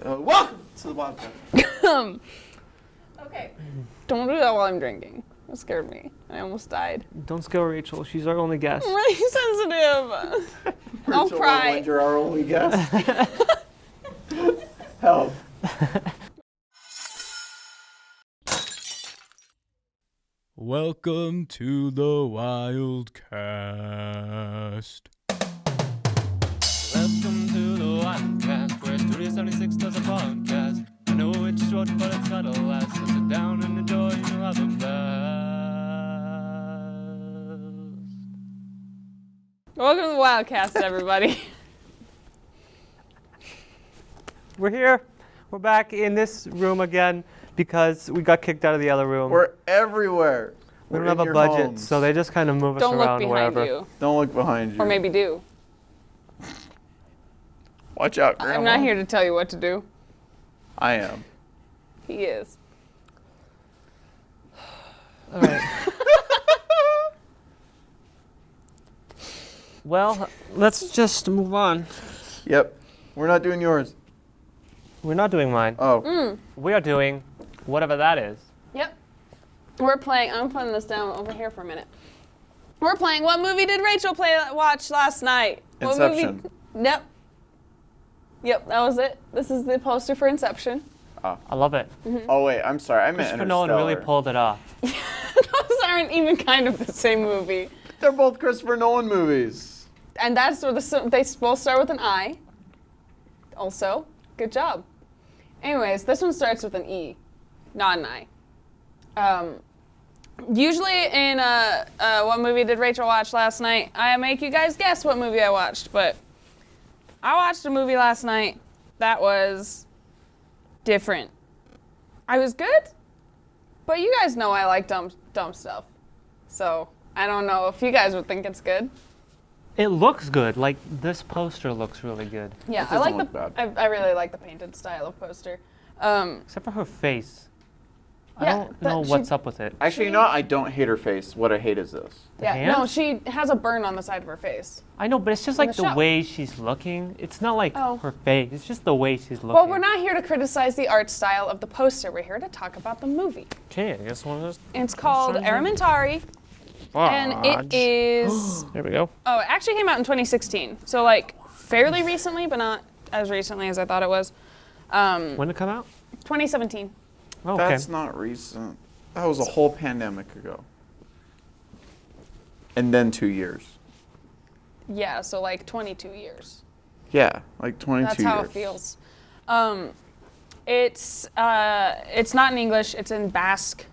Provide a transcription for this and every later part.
Welcome to the Wildcast. Okay. Don't do that while I'm drinking. It scared me. I almost died. Don't scare Rachel. She's our only guest. I'm really sensitive. I'll Rachel cry. Woodland, you're our only guest. Help. Welcome to the Wildcast. Welcome to the Wildcast, where Studio 76 does a podcast. I know it's short, but it's not a last. So sit down and enjoy, you'll have a blast. Welcome to the Wildcast, everybody. We're here. We're back in this room again because we got kicked out of the other room. We're everywhere. We don't We're have in a your budget, homes. so they just kind of move us Don't look around behind wherever. you. Don't look behind you. Or maybe do. Watch out, Grandma. I'm not here to tell you what to do. I am. He is. All right. Well, let's just move on. Yep. We're not doing yours. We're not doing mine. Oh. We are doing whatever that is. Yep. We're playing. I'm putting this down over here for a minute. We're playing. What movie did Rachel watch last night? Inception. What movie? Yep, that was it. This is the poster for Inception. I love it. Oh, wait. I'm sorry. I meant Christopher Interstellar. Nolan really pulled it off. Those aren't even kind of the same movie. They're both Christopher Nolan movies. And that's where they both start with an I. Also, good job. Anyways, this one starts with an E, not an I. Usually in what movie did Rachel watch last night, I make you guys guess what movie I watched, but I watched a movie last night that was different. I was good, but you guys know I like dumb stuff. So I don't know if you guys would think it's good. It looks good. Like, this poster looks really good. Yeah, It I like doesn't look bad. I really like the painted style of poster. Except for her face. I Yeah, don't know but what's up with it. Actually, you know what? I don't hate her face. What I hate is this. The Yeah, hand? no, she has a burn on the side of her face. I know, but it's just In like the the shop. way she's looking. It's not like Oh. her face. It's just the way she's looking. Well, we're not here to criticize the art style of the poster. We're here to talk about the movie. Okay, I guess one of those. It's called Sounds Aramentari, and it is... There we go. Oh, it actually came out in 2016. So, like, fairly recently, but not as recently as I thought it was. When did it come out? 2017. Oh, okay. That's not recent. That was a whole pandemic ago. And then 2 years. Yeah, so like 22 years. Yeah, like 22 That's years. how it feels. It's not in English. It's in Basque.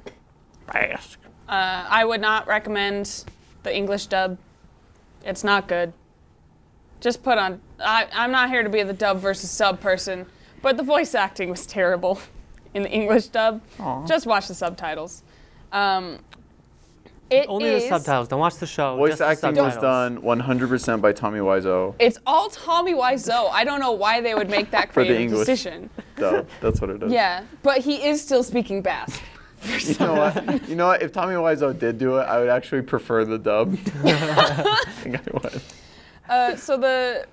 Basque. I would not recommend the English dub. It's not good. Just put on... I'm not here to be the dub versus sub person, but the voice acting was terrible in the English dub. Aw. Just watch the subtitles. Only the subtitles. Don't watch the show. Voice just the acting was subtitles. done 100% by Tommy Wiseau. It's all Tommy Wiseau. I don't know why they would make that For the creative English. decision. Duh, that's what it is. Yeah, but he is still speaking Basque. You know what? You know what? If Tommy Wiseau did do it, I would actually prefer the dub. I think I would. So the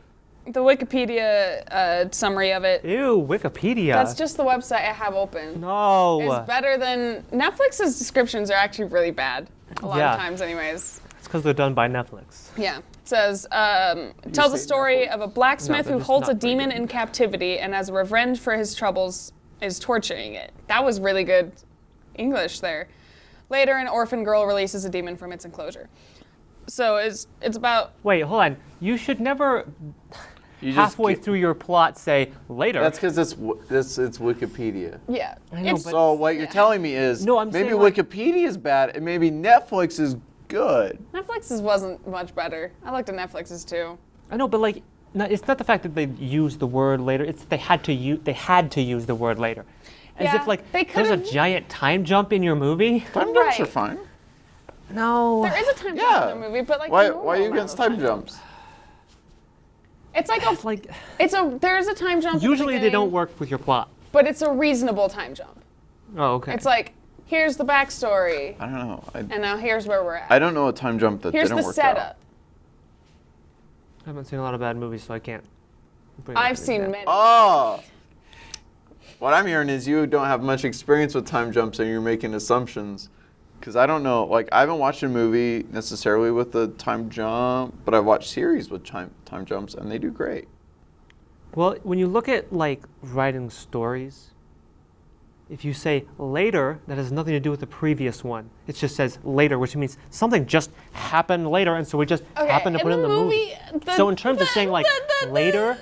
Wikipedia summary of it, Ew, Wikipedia. that's just the website I have open. No. It's better than... Netflix's descriptions are actually really bad. A lot Yeah. of times anyways. It's because they're done by Netflix. Yeah. It says, tells the say story Netflix? of a blacksmith they're who just holds a not very demon good. in captivity and as a revenge for his troubles is torturing it. That was really good English there. Later, an orphan girl releases a demon from its enclosure. So it's about... Wait, hold on. You should never You just halfway get- through your plot say later. That's because it's Wikipedia. Yeah. I know, It's- but- So what you're telling me is No, I'm maybe saying, like- Wikipedia is bad and maybe Netflix is good. Netflix's wasn't much better. I looked at Netflix's too. I know, but like, it's not the fact that they used the word later. It's they had to use the word later, as Yeah, if like they there's a could've- giant time jump in your movie. Time jumps are Right. fine. No. There is a time Yeah. jump in the movie, but like Why a normal are you amount against of time jumps? It's like It's like there is a time jump. at the usually they don't beginning, work with your plot. but it's a reasonable time jump. Oh, okay. It's like here's the backstory, I don't know. and now here's where we're at. I don't know a time jump that Here's didn't the work setup. out. I haven't seen a lot of bad movies, so I can't. bring that I've to seen example. many. Oh, what I'm hearing is you don't have much experience with time jumps and you're making assumptions. Because I don't know, like I haven't watched a movie necessarily with the time jump, but I've watched series with time jumps and they do great. Well, when you look at like writing stories, if you say later, that has nothing to do with the previous one. It just says later, which means something just happened later, and so we just happen to put it in the movie. So in terms of saying like later,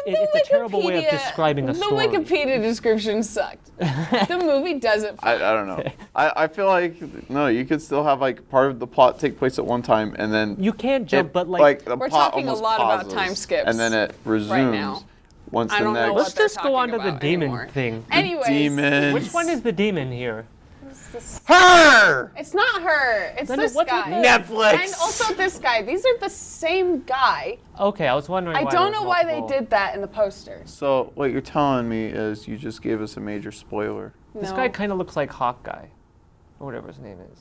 it's a terrible way of describing a story. The Wikipedia description sucked. The movie does it fine. I don't know. I feel like, no, you could still have like part of the plot take place at one time and then... You can jump, but like the we're plot talking a almost lot about pauses, time skips and then it resumes. right now. Once I the don't know next... what let's they're just go on to talking the about demon anymore. thing. Anyways. Demons. Which one is the demon here? Her! It's not her. It's Then this what's with guy. the- Netflix! And also this guy. These are the same guy. Okay, I was wondering I why don't there know was why they multiple. did that in the posters. So what you're telling me is you just gave us a major spoiler. This No. guy kind of looks like Hawkeye, or whatever his name is.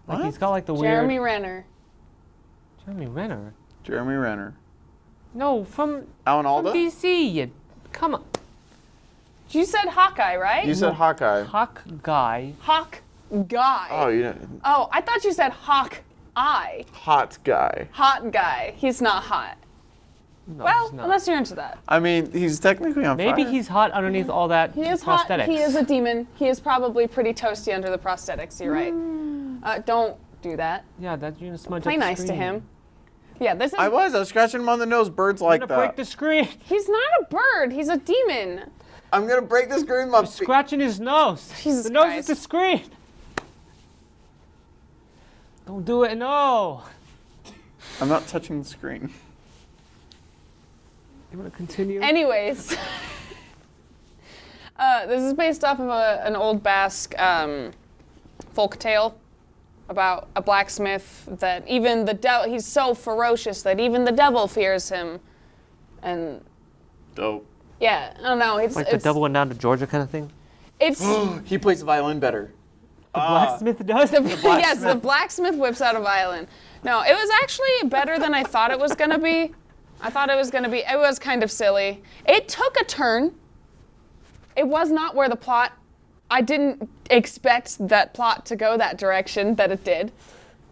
Like What? he's got like the Jeremy weird... Renner. Jeremy Renner? Jeremy Renner. No, from Alan Alda? DC. Come on. You said Hawkeye, right? You said Hawkeye. Hawk guy. Hawk guy. Oh, you didn't. Oh, I thought you said Hawk Eye. Hot guy. Hot guy. He's not hot. No, Well, he's not. unless you're into that. I mean, he's technically on Maybe fire. he's hot underneath all that He is prosthetics. hot. He is a demon. He is probably pretty toasty under the prosthetics. You're right. Don't do that. Yeah, that's you're gonna smudge Play up the nice to screen. him. Yeah, this is. I was scratching him on the nose. Birds I'm like gonna break that. the screen. He's not a bird. He's a demon. I'm gonna break the screen with my feet. Scratching his nose. Jesus the nose Christ. is the screen. Don't do it. No. I'm not touching the screen. You want to continue? Anyways, this is based off of an old Basque folk tale about a blacksmith that even the devil, he's so ferocious that even the devil fears him. And Dope. yeah, I don't know. It's Like the devil went down to Georgia kind of thing? It's He plays the violin better. The blacksmith does? yes, the blacksmith whips out a violin. No, it was actually better than I thought it was gonna be. It was kind of silly. It took a turn. It was not where the plot, I didn't expect that plot to go that direction that it did,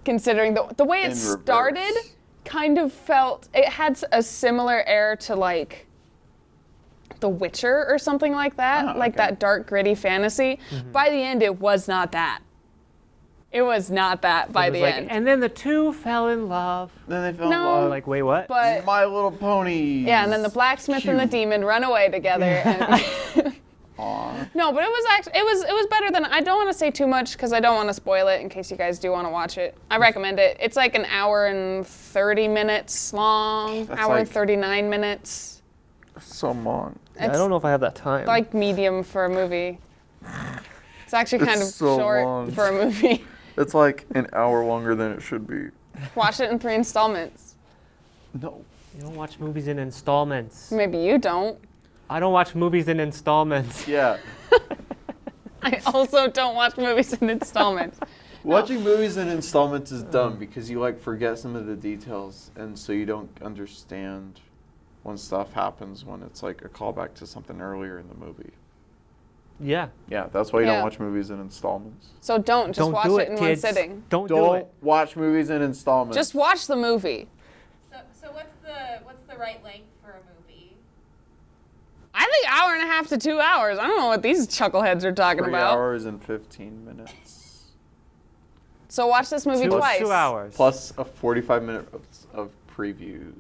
considering the way it In reverse. started kind of felt, it had a similar air to like The Witcher or something like that, Oh, like okay. that dark, gritty fantasy. By the end, it was not that. It was not that by It was the like, end. and then the two fell in love. Then they fell No. in love. Like, wait, what? But My Little Pony. yeah, and then the blacksmith and the Cute. demon run away together. And Aw. no, but it was actually it was better than, I don't want to say too much because I don't want to spoil it in case you guys do want to watch it. I recommend it. It's like an hour and 30 minutes long, That's hour and like- 39 minutes. So long. I It's don't know if I have that time. like medium for a movie. It's actually kind of It's so short long. for a movie. It's like an hour longer than it should be. Watch it in 3 installments. No. You don't watch movies in installments. Maybe you don't. I don't watch movies in installments. Yeah. I also don't watch movies in installments. Watching movies in installments is dumb because you like forget some of the details and so you don't understand when stuff happens when it's like a callback to something earlier in the movie. Yeah. Yeah, that's why you Yeah. don't watch movies in installments. So just Don't watch do it in kids. one sitting. Don't do Don't it. watch movies in installments. Just watch the movie. So what's the right length for a movie? I think hour and a half to 2 hours. I don't know what these chuckleheads are talking 3 about. hours and 15 minutes. So watch this movie twice. 2 hours. Plus a 45 minutes of previews.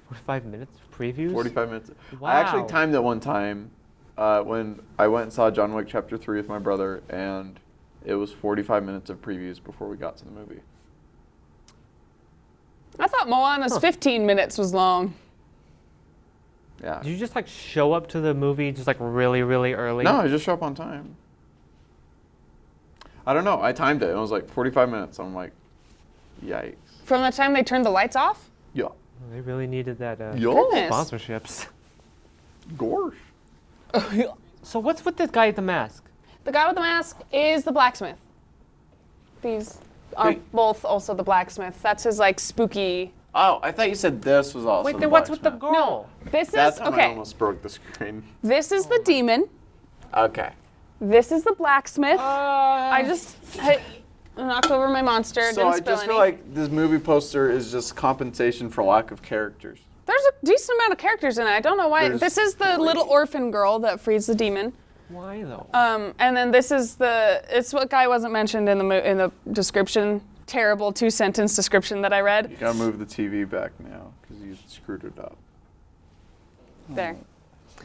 45 minutes of previews? 45 minutes. I actually Wow. timed it one time when I went and saw John Wick Chapter 3 with my brother, and it was 45 minutes of previews before we got to the movie. I thought Moana's 15 minutes was long. Yeah. Did you just like show up to the movie just like really, really early? No, I just show up on time. I don't know. I timed it. It was like 45 minutes. I'm like, yikes. From the time they turned the lights off? Yeah. They really needed that Goodness. sponsorships. Gorsh. So what's with this guy with the mask? The guy with the mask is the blacksmith. These are Wait. both also the blacksmith. That's his like spooky Oh, I thought you said this was also Wait, the then what's with the blacksmith. girl? This That's is when I okay. almost broke the screen. This is the demon. Okay. This is the blacksmith. I just knocked over my monster. So Didn't I spill just any. feel like this movie poster is just compensation for lack of characters. There's a decent amount of characters in it. I don't know why. There's This is the 3. little orphan girl that frees the demon. Why though? And then this is it's what guy wasn't mentioned in the description. Terrible 2-sentence description that I read. You gotta move the TV back now because you screwed it up. There.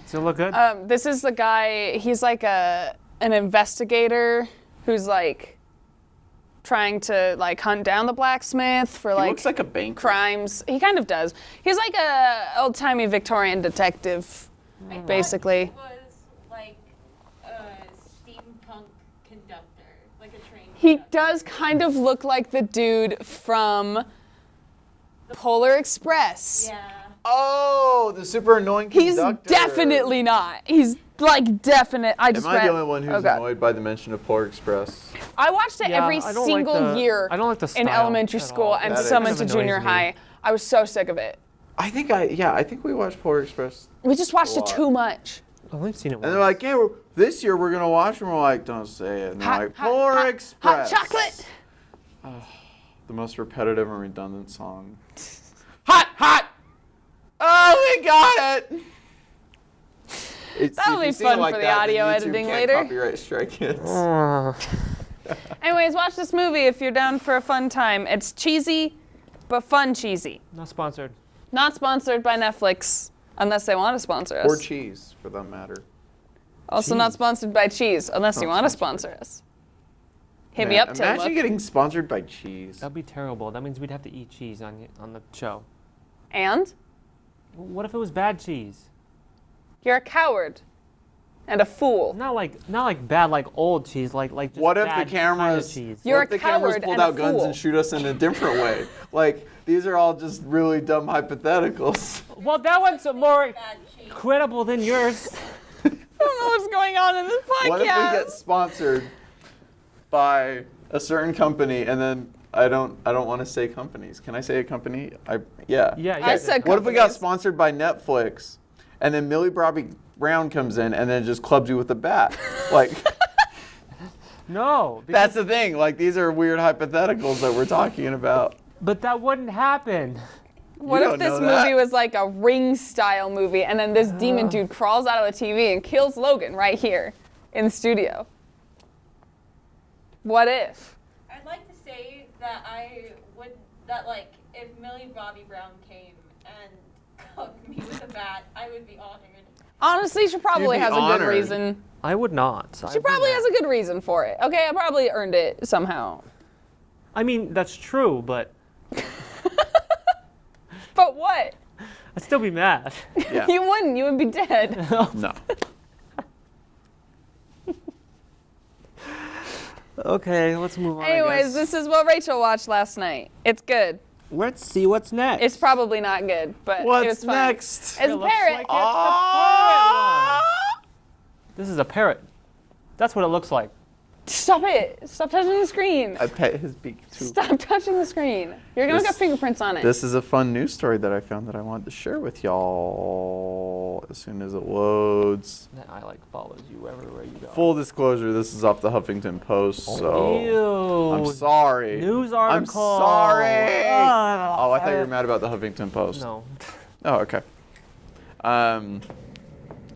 Does it look good? This is the guy, he's like an investigator who's like trying to like hunt down the blacksmith for He like looks like a banker. crimes. He kind of does. He's like a old-timey Victorian detective, basically. It was like a steampunk conductor, like a train. He conductor. does kind of look like the dude from Polar Express. Yeah. Oh, the super annoying He's conductor. definitely not. He's like definite. I just Am I read. the only one who's oh, God. annoyed by the mention of Polar Express? I watched it Yeah, every I don't like single the- year I don't like the in style elementary at school all. and That some kind of into junior annoys me. high. I was so sick of it. I think we watched Polar Express. We just watched A it lot. too much. I've only seen it once. And they're like, yeah, this year we're gonna watch, and we're like, don't say it. And they're like, Polar hot Express. chocolate. The most repetitive and redundant song. Hot. Oh, we got it. That'll be fun for the audio editing later. Copyright strike it. Anyways, watch this movie if you're down for a fun time. It's cheesy, but fun cheesy. Not sponsored. Not sponsored by Netflix, unless they want to sponsor us. Or cheese, for that matter. Also not cheese. sponsored by cheese, unless you Not want to sponsored. sponsor us. Hit me up, Imagine Tillamook. getting sponsored by cheese. That'd be terrible. That means we'd have to eat cheese on the show. And What if it was bad cheese? you're a coward and a fool. Not like bad, like old cheese, like just What if the bad cameras? kind of cheese. You're what if a the cameras coward pulled and a out guns fool. and shoot us in a different way? Like these are all just really dumb hypotheticals. Well, that one's more Bad cheese. credible than yours. I don't know what's going on in this podcast. What if we get sponsored by a certain company and then I don't want to say companies. Can I say a company? Yeah. Yeah, I said What if we got companies. sponsored by Netflix and then Millie Bobby Brown comes in and then just clubs you with a bat? Like No. that's the thing. Like these are weird hypotheticals that we're talking about. But that wouldn't happen. What You if don't this know that. movie was like a Ring style movie and then this demon dude crawls out of the TV and kills Logan right here in the studio? What if? I'd like to say that like if Millie Bobby Brown came and cooked me with a bat, I would be honored. Honestly, she probably be has a good honored. reason. I would not. She probably has a good reason for it. Okay, I probably earned it somehow. I mean, that's true, but But what? I'd still be mad. Yeah. You wouldn't. You would be dead. No. Okay, let's move on. I Anyways, guess. this is what Rachel watched last night. It's good. Let's see what's next. It's probably not good, but it was What's fun. next? It's It a looks parrot. like it's the parrot one. This is a parrot. That's what it looks like. Stop it. Stop touching the screen. I pet his beak too. Stop touching the screen. You're going to This- get fingerprints on it. This is a fun news story that I found that I wanted to share with y'all as soon as it loads. That I like follows you everywhere you go. Full disclosure, this is off the Huffington Post, so Ew. I'm sorry. News I'm article. sorry. Ah. Oh, I thought you were mad about the Huffington Post. No, Oh, okay.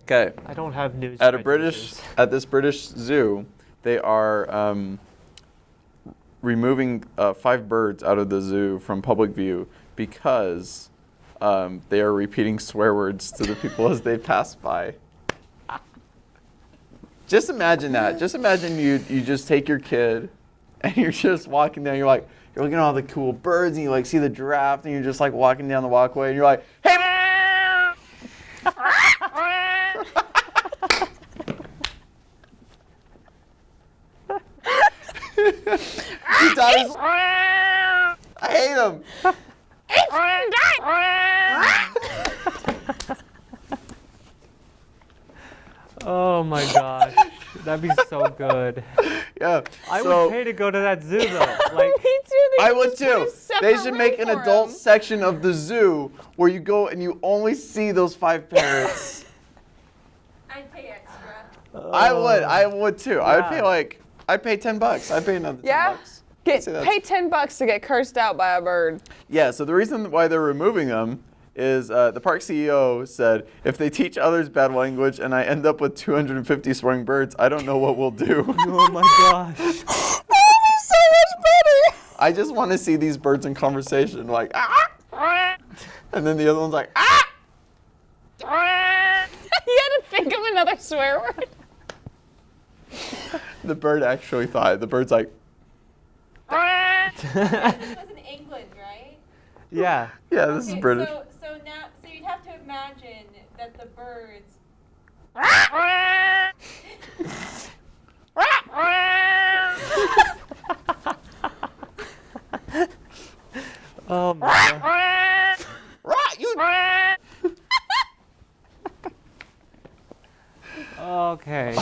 Okay. I don't have news. At this British zoo, they are removing 5 birds out of the zoo from public view because they are repeating swear words to the people as they pass by. Just imagine that. Just imagine you just take your kid and you're just walking down. You're looking at all the cool birds and you like see the giraffe and you're just like walking down the walkway and you're like, hey man! He dies. I hate him. Oh my gosh, that'd be so good. Yeah. I so, would pay to go to that zoo though. Like, Me too. they I should would just put a too. separate They should make room an for adult 'em. section of the zoo where you go and you only see those 5 parrots. I'd pay extra. I would too. Yeah. I'd pay $10. I'd pay another $10. Yeah? I'd say that's- Pay $10 to get cursed out by a bird. Yeah, so the reason why they're removing them is the park CEO said, if they teach others bad language and I end up with 250 swearing birds, I don't know what we'll do. Oh my gosh. That would be so much better. I just want to see these birds in conversation, like, ah! And then the other one's like, ah! You had to think of another swear word. The bird actually thought. The bird's like, This was in England, right? Yeah. yeah, this is Okay, British. So you'd have to imagine that the birds. Oh my god. Right, you. Okay.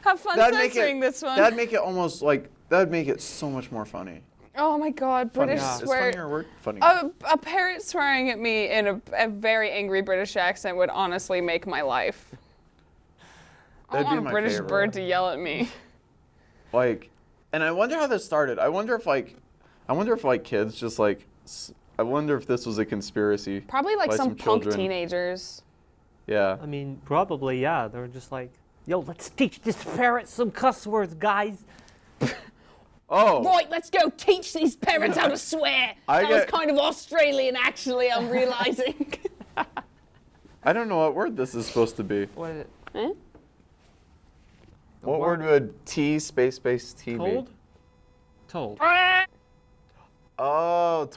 Have fun censoring this one. That'd make it almost like, that'd make it so much more funny. Oh my god, Funny. British Is swear. funnier a word? Funny. A parrot swearing at me in a very angry British accent would honestly make my life. I That'd don't be want my a British favorite bird one. to yell at me. Like, and I wonder how this started. I wonder if kids just like, I wonder if this was a conspiracy. Probably like by some punk children. teenagers. Yeah. I mean, probably, yeah. They're just like, yo, let's teach this parrot some cuss words, guys. Oh. Right, let's go teach these parrots how to swear. That was kind of Australian, actually, I'm realizing. I don't know what word this is supposed to be. What is it? Eh? What word would T space T be? Told? Told. Oh.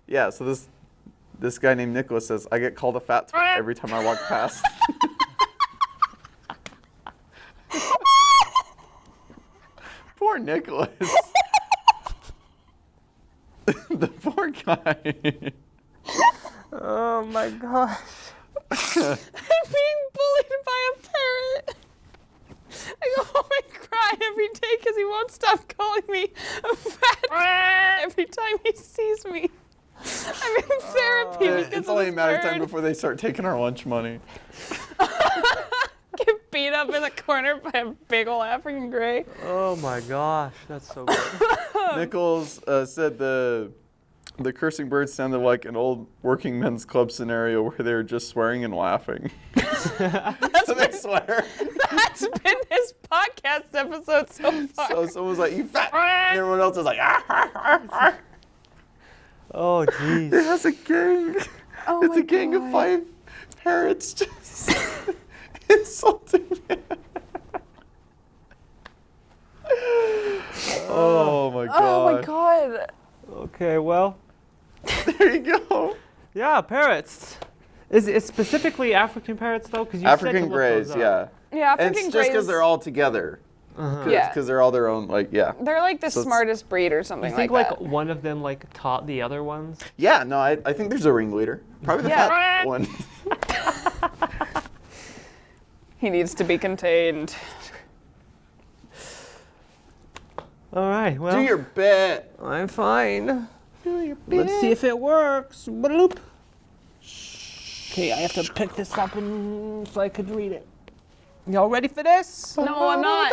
Yeah. So this guy named Nicholas says I get called a fat every time I walk past. Poor Nicholas. The poor guy. Oh my gosh. I'm being bullied by a parrot. I go home and cry every day because he won't stop calling me a fat every time he sees me. I'm in therapy because It's of only this a matter of time bird. before they start taking our lunch money. Get beat up in the corner by a big ol' African gray. Oh my gosh. That's so good. Nichols said the cursing birds sounded like an old working men's club scenario where they were just swearing and laughing. So they swear. That's been his podcast episode so far. So someone's like, you fat, and everyone else is like, ah. Oh jeez. It has a gang. Oh It's my a gang of God. 5 parrots just insulting me. Oh my god. Oh my god. Okay, well, There you go. yeah, parrots. Is it specifically African parrots though? Because you said to African look grays, those up. yeah. Yeah, And African it's just grays. because they're all together. Uh-huh. Yeah. Because they're all their own, like, yeah. They're like the So it's- smartest breed or something You think like like that. one of them like taught the other ones? Yeah, no, I think there's a ringleader. Probably the Yeah. fat one. He needs to be contained. All right. Well, Do your bit. I'm fine. Do your bit. Let's see if it works. Bloop. Okay, I have to pick this up so I could read it. Y'all ready for this? No, I'm not.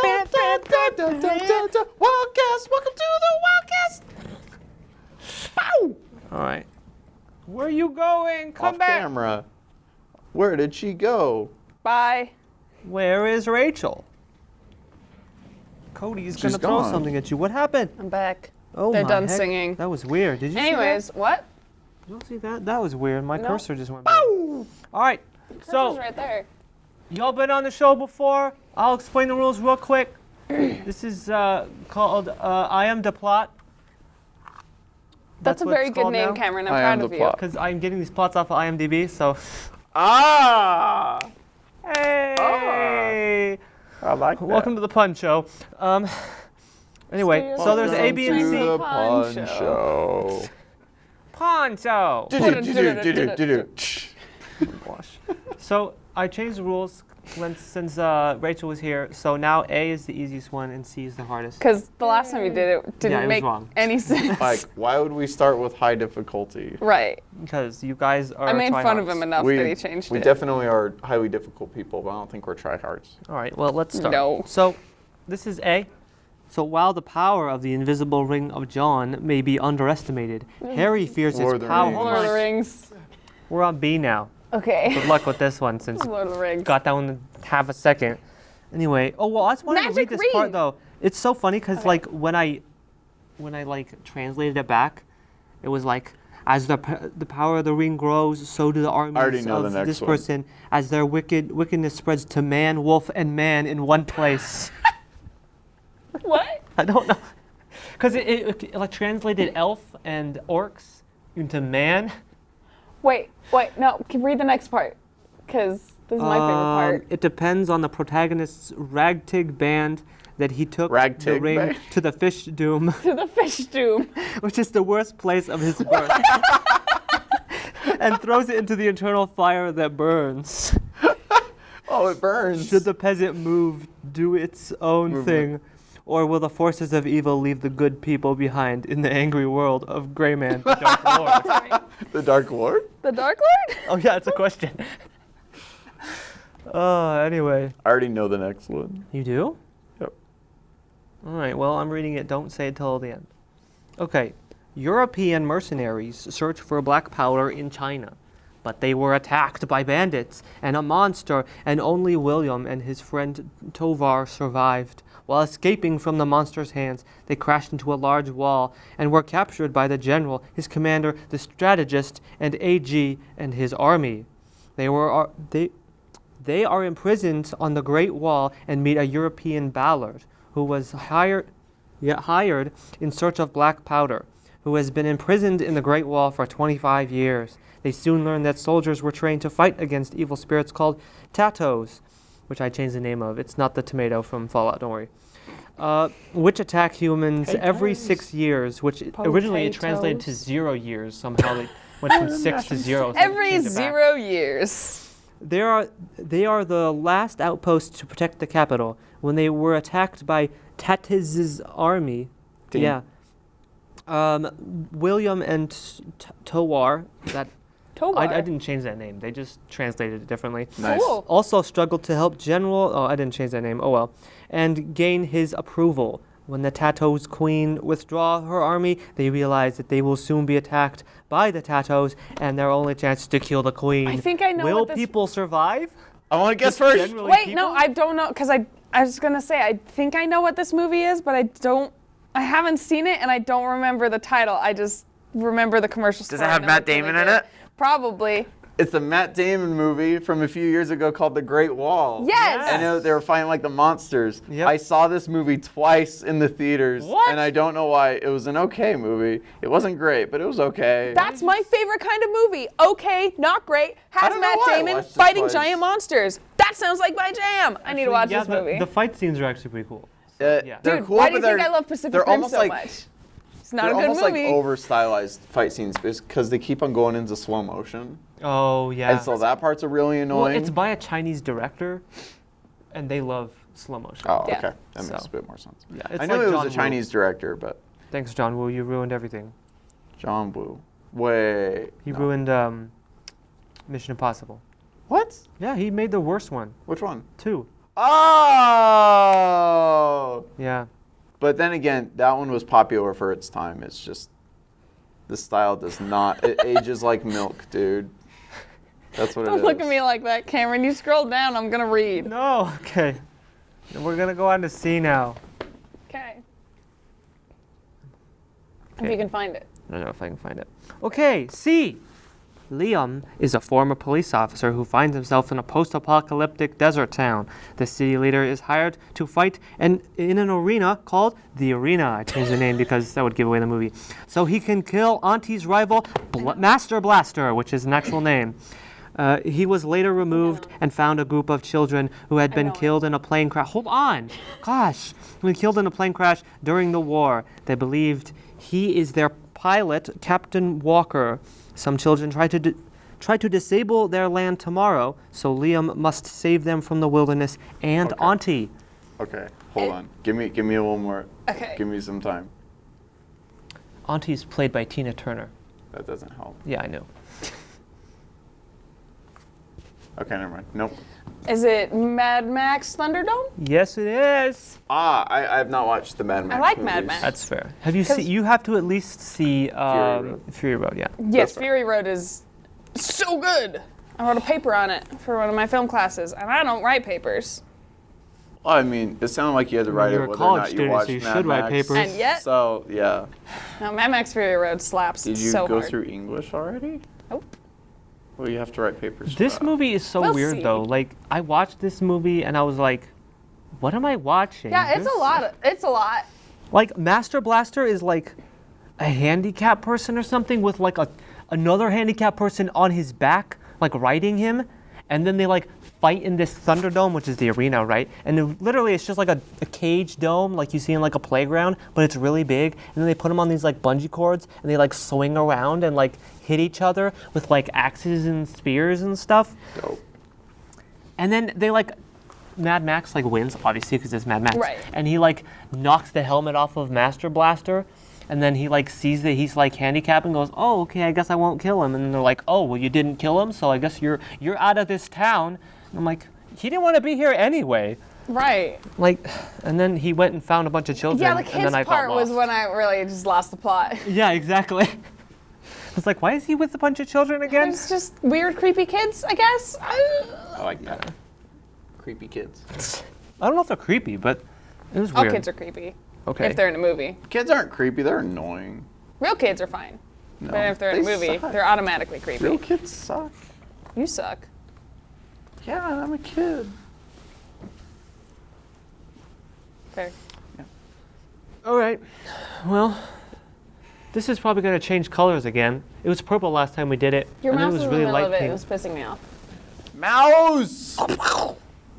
Wildcast, welcome to the Wildcast. Pow! All right. Where you going? Come Off back. camera. Where did she go? Bye. Where is Rachel? Cody's gonna She's throw gone. something at you. What happened? I'm back. Oh They're my done heck. singing. That was weird. Did you Anyways, what? see that? Did you see that? That was weird. My No. cursor just went bad. All right. Cursor's So, right there. y'all been on the show before. I'll explain the rules real quick. This is called I Am the Plot. That's a what very it's good called name, now. Cameron. I'm I proud am of the you. plot. Because I'm getting these plots off of IMDb, so. Ah! Hey! I like that. Welcome to the Pun Show. Anyway, Stay so there's Welcome A, B, and to C. the Pun Pun Show. Show. Pun Show. Do-do-do-do-do-do-do. Gosh. So I changed the rules since Rachel was here, so now A is the easiest one and C is the hardest. Because the last time you did it didn't Yeah, it was make wrong. any sense. Like, why would we start with high difficulty? Right. Because you guys are I made fun of tryhards. him enough that he changed we it. definitely are highly difficult people, but I don't think we're tryhards. All right, well, let's start. No. So, this is A. So, while the power of the invisible ring of John may be underestimated, Harry fears Lord its of the power. Rings. Lord of the Rings. We're on B now. Okay. Good luck with this one since Lord of the Rings. got that one in half a second. Anyway, oh well, I just wanted to Magic read this part read. though. It's so funny because like when I like translated it back, it was like as the power of the ring grows, so do the already armies know the of next this one. person. As their wickedness spreads to man, wolf, and man in one place. What? I don't know, because it like translated elf and orcs into man. Wait, no, read the next part. Because this is my favorite part. It depends on the protagonist's ragtag band that he took the Ragtag ring band? to the fish doom, To the fish doom. which is the worst place of his birth, and throws it into the eternal fire that burns. Oh, it burns. Should the peasant move, do its own Movement. thing, or will the forces of evil leave the good people behind in the angry world of Greyman, the Dark Lord? The Dark Lord? The Dark Lord? Oh yeah, it's a question. Anyway. I already know the next one. You do? Yep. All right, well, I'm reading it. Don't say it till the end. Okay. European mercenaries search for black powder in China, but they were attacked by bandits and a monster, and only William and his friend Tovar survived. While escaping from the monster's hands, they crashed into a large wall and were captured by the general, his commander, the strategist, and AG and his army. They are imprisoned on the Great Wall and meet a European ballad who was hired in search of black powder, who has been imprisoned in the Great Wall for 25 years. They soon learn that soldiers were trained to fight against evil spirits called Tatos, which I changed the name of. It's not the tomato from Fallout, don't worry. Which attack humans every 6 years, which originally it translated to Potatoes. 0 years. Somehow they went from 6 to 0. so they Every changed it back. 0 years. They are the last outpost to protect the capital. When they were attacked by Tatiz's army, Team. yeah, William and Towar, that Tovar. I didn't change that name. They just translated it differently. Nice. Cool. Also struggled to help General. Oh, I didn't change that name. Oh well, and gain his approval. When the Tatos queen withdraw her army, they realize that they will soon be attacked by the Tatos, and their only chance is to kill the queen. I think I know Will what this- people survive? I want to guess Just first. generally Wait, people? no, I don't know. Because I was going to say, I think I know what this movie is, but I haven't seen it, and I don't remember the title. I just remember the commercials. Does it have Matt Damon in it? Probably. It's a Matt Damon movie from a few years ago called The Great Wall. Yes! I know they were fighting like the monsters. Yep. I saw this movie twice in the theaters. What? And I don't know why. It was an okay movie. It wasn't great, but it was okay. That's my favorite kind of movie. Okay, not great. Has don't know Matt why I Damon watched it fighting twice. giant monsters. That sounds like my jam. I need to watch Yeah, this movie. The fight scenes are actually pretty cool. Yeah. They're Dude, cool, why do but you think they're- I love Pacific they're Rim almost so like, much? It's not They're a good almost movie. like over-stylized fight scenes because they keep on going into slow motion. Oh yeah. And so that part's really well, annoying. it's by a Chinese director, and they love slow motion. Oh, Yeah. okay. That So. makes a bit more sense. Yeah, it's I knew like it was John a Woo. Chinese director, but Thanks, John Woo. You ruined everything. John Woo. Wait. He no. ruined Mission Impossible. What? Yeah, he made the worst one. Which one? 2. Oh! Yeah. But then again, that one was popular for its time. It's just the style does not. It ages like milk, dude. That's what it Don't is. look at me like that, Cameron. You scroll down, I'm going to read. No. Okay. We're gonna go on to C now. Okay. If Okay. you can find it. I don't know if I can find it. Okay, C. Liam is a former police officer who finds himself in a post-apocalyptic desert town. The city leader is hired to fight in an arena called the Arena. I changed the name because that would give away the movie. So he can kill Auntie's rival, Master Blaster, which is an actual name. He was later removed and found a group of children who had been know it. killed in a plane crash. Hold on. Gosh. Been killed in a plane crash during the war. They believed he is their pilot, Captain Walker. Some children try to try to disable their land tomorrow, so Liam must save them from the wilderness and Okay. Auntie. Okay, hold on. Give me a little more. Okay. Give me some time. Auntie's played by Tina Turner. That doesn't help. Yeah, I know. Okay, never mind. Nope. Is it Mad Max Thunderdome? Yes, it is. I have not watched the Mad Max like movies. Mad Max. That's fair. Have you 'Cause- seen? You have to at least see Road. Fury Road. Yeah. Yes, right. Fury Road is so good. I wrote a paper on it for one of my film classes, and I don't write papers. Well, I mean, it sounded like you had to write You're it a whether college or not you student, watched so you Mad should write Max. papers. And yet, So, yeah. no, Mad Max Fury Road slaps Did you so go hard. through English already? Nope. Well, you have to write papers for This that. movie is so We'll weird see. though. Like I watched this movie and I was like, what am I watching? Yeah, it's There's- a lot. It's a lot. Like Master Blaster is like a handicapped person or something with like another handicapped person on his back, like riding him, and then they like fight in this Thunderdome, which is the arena, right? And literally it's just like a cage dome like you see in like a playground, but it's really big. And then they put them on these like bungee cords and they like swing around and like hit each other with like axes and spears and stuff. Dope. And then they like Mad Max like wins obviously because it's Mad Max. Right. And he like knocks the helmet off of Master Blaster, and then he like sees that he's like handicapped and goes, "Oh, okay, I guess I won't kill him." And then they're like, "Oh, well, you didn't kill him, so I guess you're out of this town." And I'm like, he didn't want to be here anyway. Right. Like, and then he went and found a bunch of children. Yeah, the and kids then I part got was lost. when I really just lost the plot. Yeah, exactly. I was like, why is he with a bunch of children again? There's just weird, creepy kids, I guess. I like that. Creepy kids. I don't know if they're creepy, but it was All weird. kids are creepy. Okay. If they're in a movie. Kids aren't creepy, they're annoying. Real kids are fine. No, But if they're in a they movie, suck. they're automatically creepy. Real kids suck. You suck. Yeah, I'm a kid. Fair. All right. Well, this is probably going to change colors again. It was purple last time we did it. Your and then mouse it was was in really the middle light of it. pink. It was pissing me off. Mouse!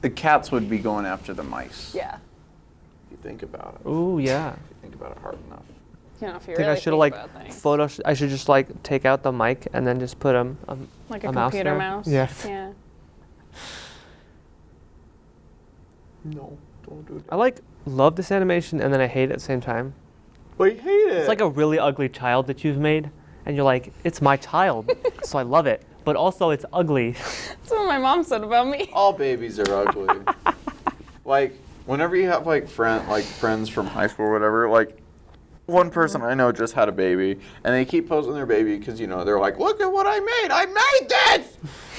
The cats would be going after the mice. Yeah. If you think about it. Ooh, yeah. If you think about it hard enough. You know, if you I think really I should have like about things. I should just like take out the mic and then just put Like a mouse computer there. mouse. Yeah. Yeah. No, don't do that. I like love this animation and then I hate it at the same time. But you hate it. It's like a really ugly child that you've made and you're like, it's my child, so I love it. But also it's ugly. That's what my mom said about me. All babies are ugly. Like, whenever you have friends from high school or whatever, like one person I know just had a baby and they keep posting their baby because they're like, look at what I made this!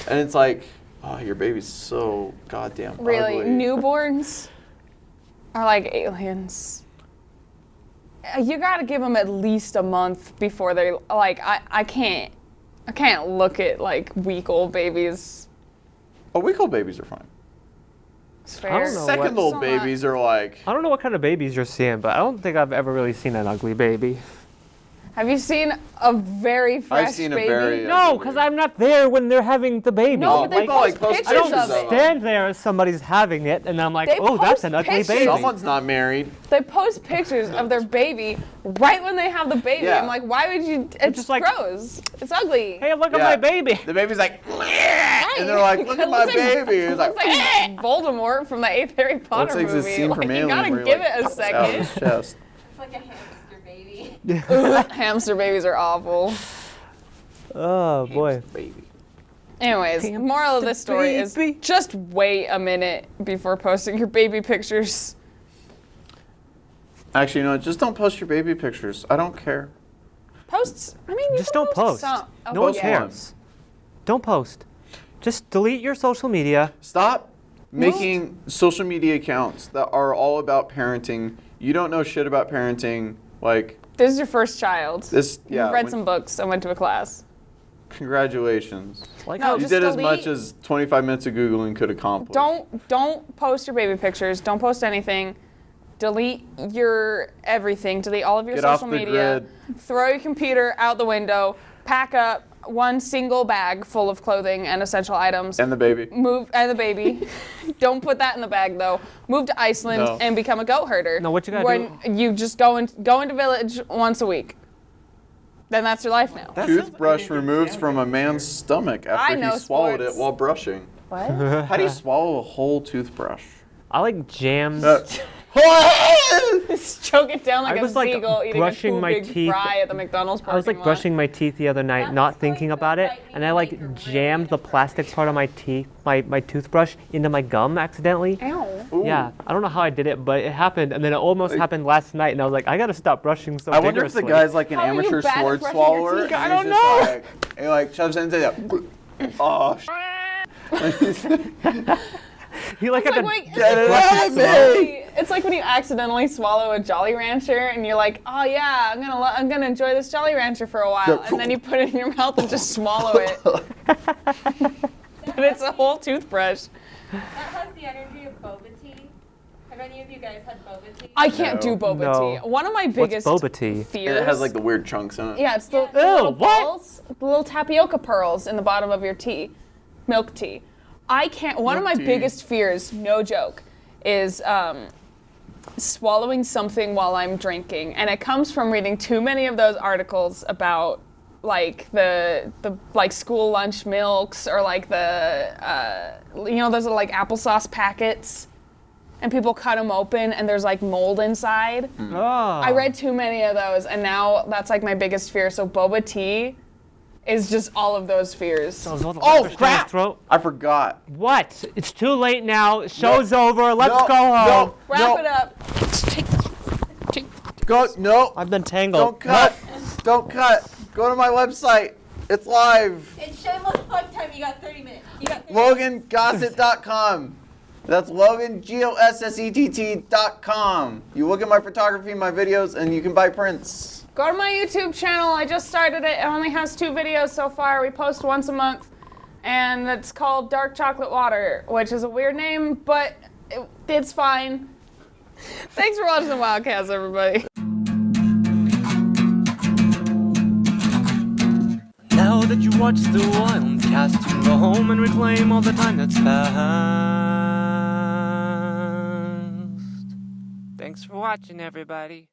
And it's like, oh, your baby's so goddamn Really, ugly. newborns are like aliens. You gotta give them at least a month before they like. I can't look at like week old babies. Oh, week-old babies are fine. It's I fair. don't know Second-old what- babies are like, I don't know what kind of babies you're seeing, but I don't think I've ever really seen an ugly baby. Have you seen a very fresh I've seen a baby? very No, because I'm not there when they're having the baby. No, Oh, but they people, post like, post pictures pictures of of it. them. Stand there as somebody's having it, and I'm like, They oh, that's post an ugly pictures. baby. someone's not married. They post pictures of their baby right when they have the baby. Yeah. I'm like, why would you? It's just like- gross. It's ugly. Hey, look Yeah. at my baby. The baby's like, and they're like, look It at my looks like- baby. It It's looks like, like Voldemort from the 8th Harry Potter looks like movie. this scene from you Alien gotta where he, give like, it a pops out of second. his chest. It's like a hamster baby. Hamster babies are awful. Oh boy. Baby. Anyways, the moral of this story is baby. just wait a minute before posting your baby pictures. Actually, just don't post your baby pictures. I don't care. Posts. I mean, you Just can don't post. some. Oh, No one Post yeah. cares. Don't post. Just delete your social media. Stop making social media accounts that are all about parenting. You don't know shit about parenting. Like, This is your first child. this, yeah. You've read some books and went to a class. Congratulations. Like No, how You just did as delete- much as 25 minutes of Googling could accomplish. Don't post your baby pictures. Don't post anything. Delete your everything. Delete all of your Get off social the media. grid. Throw your computer out the window. Pack up one single bag full of clothing and essential items. And the baby. Move and the baby. Don't put that in the bag though. Move to Iceland No. and become a goat herder. No, what you gotta when you just go into village once a week. Then that's your life now. Toothbrush removed from a man's stomach I after know he swallowed sports. it while brushing. What? How do you swallow a whole toothbrush? I like jams. Just choke it down like I a was, like, seagull eating a brushing cool my big teeth. fry at the McDonald's parking I was like lot. brushing my teeth the other night, That not was thinking like about the it, lightning and I like maker, really jammed the inappropriate. plastic part of my teeth, my toothbrush, into my gum accidentally. Ow. Ooh. Yeah, I don't know how I did it, but it happened, and then it almost happened last night, and I was like, I gotta stop brushing so I wonder if the vigorously. guy's like an How are you amateur bad at sword brushing your swallower. teeth? and I he's don't just know. Like, he like shoves it into that. Oh, He like It's had like, to wait, Get it brush out his of throat. me! it's like when you accidentally swallow a Jolly Rancher and you're like, oh yeah, I'm gonna enjoy this Jolly Rancher for a while, and then you put it in your mouth and just swallow it, and it's a whole toothbrush. That has the energy of boba tea. Have any of you guys had boba tea? I can't No. do boba No. tea. One of my What's biggest boba tea? fears. It has like the weird chunks in it. yeah, it's the, Yeah. the little Ew, what? pearls, the little tapioca pearls in the bottom of your tea, milk tea. I can't. One of my Milk tea. biggest fears, no joke, is swallowing something while I'm drinking, and it comes from reading too many of those articles about like the like school lunch milks or like the those are like applesauce packets, and people cut them open and there's like mold inside. Oh. I read too many of those, and now that's like my biggest fear. So boba tea is just all of those fears. Oh crap! Throat. I forgot. What? It's too late now. Show's over. Let's No, go home. no. Wrap it up. Go. No. I've been tangled. Don't cut. Don't cut. Go to my website. It's live. It's shameless plug time. You got 30 minutes. You got 30 minutes. LoganGossett.com. That's Logan, GOSSETT.com. You look at my photography, my videos, and you can buy prints. Go to my YouTube channel. I just started it. It only has 2 videos so far. We post once a month, and it's called Dark Chocolate Water, which is a weird name, but it's fine. Thanks for watching the Wildcast, everybody. Now that you watch the Wildcast, you can go home and reclaim all the time that's past. Thanks for watching, everybody.